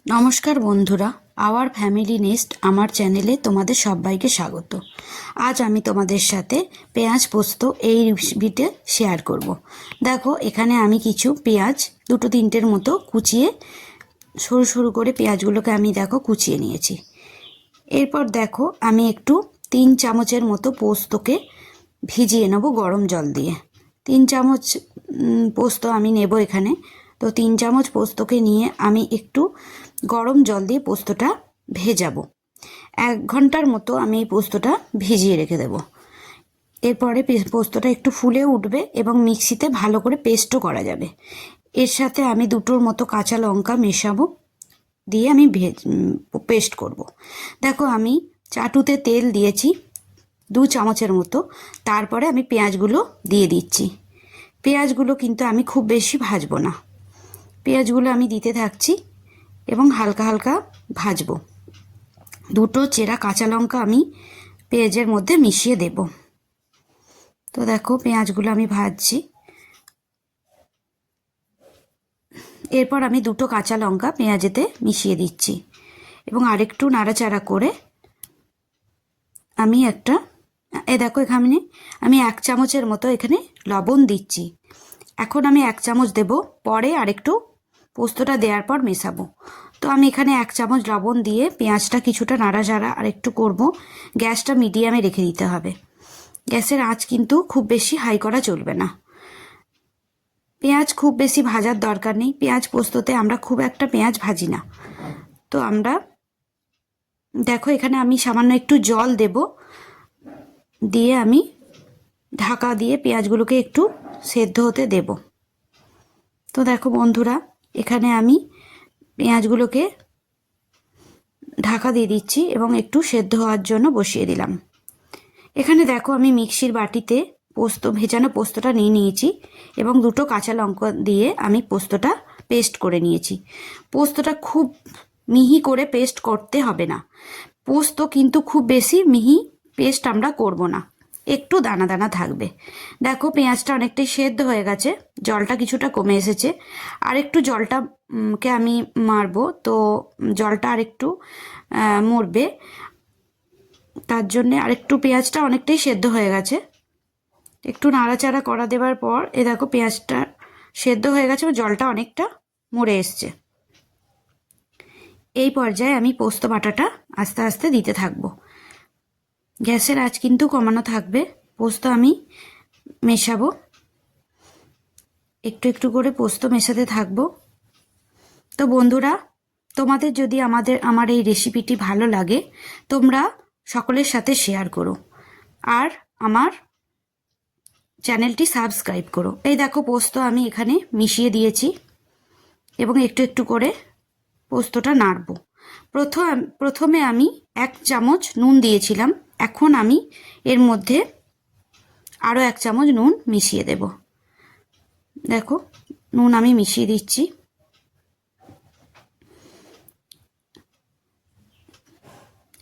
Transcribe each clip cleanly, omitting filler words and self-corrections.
নমস্কার বন্ধুরা, our family nest আমার চ্যানেলে তোমাদের সবাইকে স্বাগত। আজ আমি তোমাদের সাথে পেঁয়াজ পোস্ত এই রেসিপিটা শেয়ার করব। দেখো, এখানে আমি কিছু পেঁয়াজ দুটো তিনটের মতো কুচিয়ে সরু সরু করে পেঁয়াজগুলোকে আমি কুচিয়ে নিয়েছি। এরপর দেখো, আমি একটু 3 চামচের মতো পোস্তকে ভিজিয়ে নেব গরম জল দিয়ে। 3 চামচ পোস্ত আমি নেব এখানে। তো 3 চামচ পোস্তকে নিয়ে আমি একটু গরম জল দিয়ে পোস্তটা ভেজাবো। 1 ঘন্টার মতো আমি এই পোস্তটা ভিজিয়ে রেখে দেব। এরপরে পোস্তটা একটু ফুলে উঠবে এবং মিক্সিতে ভালো করে পেস্টও করা যাবে। এর সাথে আমি দুটোর মতো কাঁচা লঙ্কা মেশাবো, দিয়ে আমি পেস্ট করব। দেখো, আমি চাটুতে তেল দিয়েছি 2 চামচের মতো। তারপরে আমি পেঁয়াজগুলো দিয়ে দিচ্ছি। পেঁয়াজগুলো কিন্তু আমি খুব বেশি ভাজবো না, পেঁয়াজগুলো আমি দিতে থাকছি এবং হালকা হালকা ভাজবো। দুটো চেরা কাঁচা লঙ্কা আমি পেঁয়াজের মধ্যে মিশিয়ে দেব। তো দেখো, পেঁয়াজগুলো আমি ভাজছি। এরপর আমি দুটো কাঁচা লঙ্কা পেঁয়াজেতে মিশিয়ে দিচ্ছি এবং আরেকটু নাড়াচাড়া করে আমি দেখো, এখানে আমি 1 চামচের মতো এখানে লবণ দিচ্ছি। এখন আমি 1 চামচ দেব, পরে আরেকটু পোস্তটা দেওয়ার পর মেশাবো। তো আমি এখানে 1 চামচ লবণ দিয়ে পেঁয়াজটা কিছুটা নাড়াচাড়া আর একটু করব। গ্যাসটা মিডিয়ামে রেখে দিতে হবে। গ্যাসের আঁচ কিন্তু খুব বেশি হাই করা চলবে না। পেঁয়াজ খুব বেশি ভাজার দরকার নেই, পেঁয়াজ পোস্ততে আমরা খুব একটা পেঁয়াজ ভাজি না। তো আমরা দেখো, এখানে আমি সামান্য একটু জল দেব, দিয়ে আমি ঢাকা দিয়ে পেঁয়াজগুলোকে একটু সেদ্ধ হতে দেব। তো দেখো বন্ধুরা, এখানে আমি পেঁয়াজগুলোকে ঢাকা দিয়ে দিচ্ছি এবং একটু সেদ্ধ হওয়ার জন্য বসিয়ে দিলাম। এখানে দেখো, আমি মিক্সির বাটিতে ভেজানো পোস্তটা নিয়ে নিয়েছি এবং দুটো কাঁচা লঙ্কা দিয়ে আমি পোস্তটা পেস্ট করে নিয়েছি। পোস্তটা খুব মিহি করে পেস্ট করতে হবে না, পোস্ত কিন্তু খুব বেশি মিহি পেস্ট আমরা করব না, একটু দানা দানা থাকবে। দেখো, পেঁয়াজটা অনেকটাই সেদ্ধ হয়ে গেছে, জলটা কিছুটা কমে এসেছে। আর একটু জলটাকে আমি মারবো, তো জলটা আরেকটু মরবে, তার জন্যে আরেকটু পেঁয়াজটা অনেকটাই সেদ্ধ হয়ে গেছে। একটু নাড়াচাড়া করা দেওয়ার পর দেখো, পেঁয়াজটা সেদ্ধ হয়ে গেছে, জলটা অনেকটা মরে এসছে। এই পর্যায়ে আমি পোস্ত বাটাটা আস্তে আস্তে দিতে থাকবো। গ্যাসের আঁচ কিন্তু কমানো থাকবে। পোস্ত আমি মেশাবো, একটু একটু করে পোস্ত মেশাতে থাকবো। তো বন্ধুরা, তোমাদের যদি আমার এই রেসিপিটি ভালো লাগে, তোমরা সকলের সাথে শেয়ার করো আর আমার চ্যানেলটি সাবস্ক্রাইব করো। এই দেখো, পোস্ত আমি এখানে মিশিয়ে দিয়েছি এবং একটু একটু করে পোস্তটা নাড়ব। প্রথমে আমি 1 চামচ নুন দিয়েছিলাম, এখন আমি এর মধ্যে আরও 1 চামচ নুন মিশিয়ে দেব। দেখো, নুন আমি মিশিয়ে দিচ্ছি।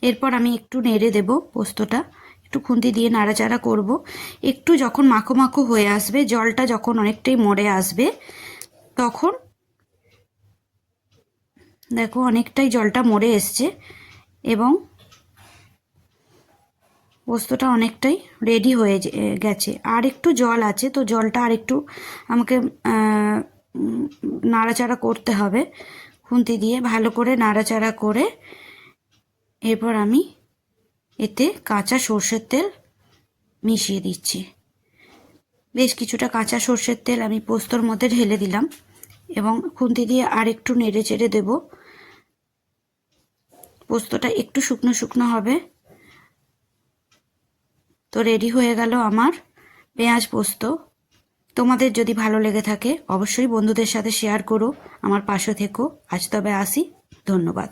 এরপর আমি একটু নেড়ে দেব পোস্তটা, একটু খুন্তি দিয়ে নাড়াচাড়া করব। একটু যখন মাখো মাখো হয়ে আসবে, জলটা যখন অনেকটাই মরে আসবে, তখন দেখো অনেকটাই জলটা মরে এসছে এবং পোস্তটা অনেকটাই রেডি হয়ে গেছে। আর একটু জল আছে, তো জলটা আর একটু আমাকে নাড়াচাড়া করতে হবে। খুন্তি দিয়ে ভালো করে নাড়াচাড়া করে এরপর আমি এতে কাঁচা সর্ষের তেল মিশিয়ে দিচ্ছি। বেশ কিছুটা কাঁচা সর্ষের তেল আমি পোস্তর মধ্যে ঢেলে দিলাম এবং খুন্তি দিয়ে আর একটু নেড়ে চেড়ে দেব। পোস্তটা একটু শুকনো শুকনো হবে। তো রেডি হয়ে গেল আমার পেঁয়াজ পোস্ত। তোমাদের যদি ভালো লেগে থাকে অবশ্যই বন্ধুদের সাথে শেয়ার করো, আমার পাশে থেকো। আজ তবে আসি, ধন্যবাদ।